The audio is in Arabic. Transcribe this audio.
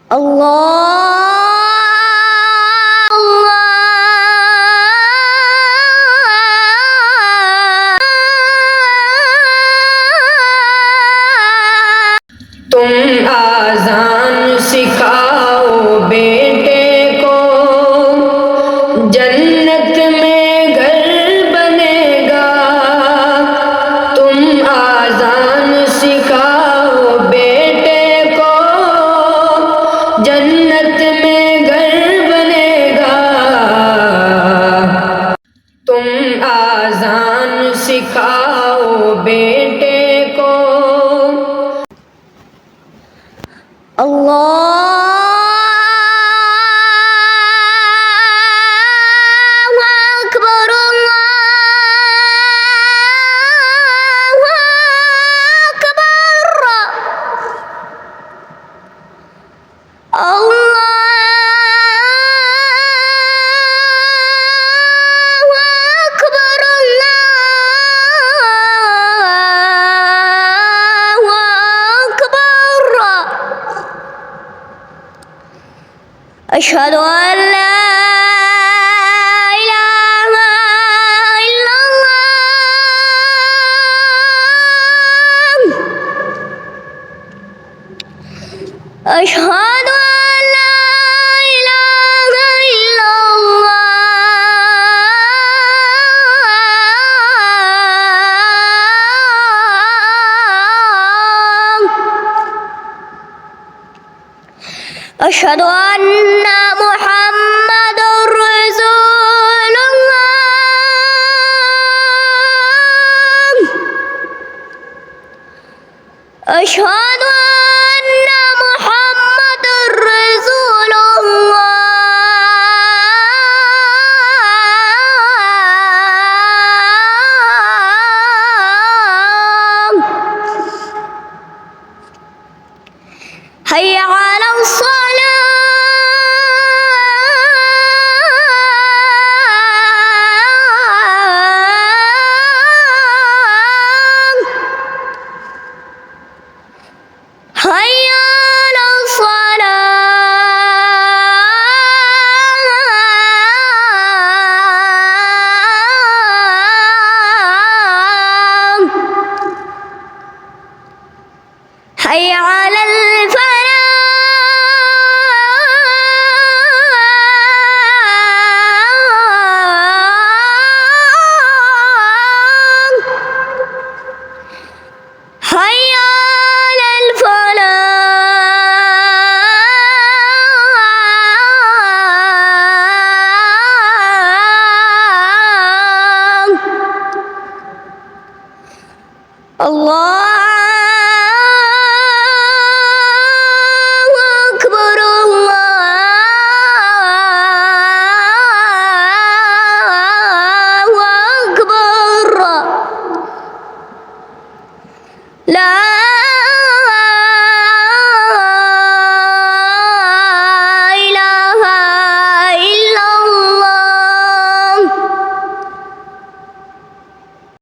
तुम आज़ान सिखाओ बेटे को, जन्नत में घर बनेगा। तुम आज़ान सिखाओ बेटे को, जन्नत में घर बनेगा। तुम आज़ान सिखाओ बेटे को। الله أكبر الله أكبر الله أكبر الله أكبر. أشهد أن لا إله إلا الله. أشهد أن لا إله إلا الله. أشهد أن محمد رسول الله. أشهد أن محمد رسول الله. حي على الصلاة. حي على الصلاة. حي على الفلاح. حي على الفلاح. الله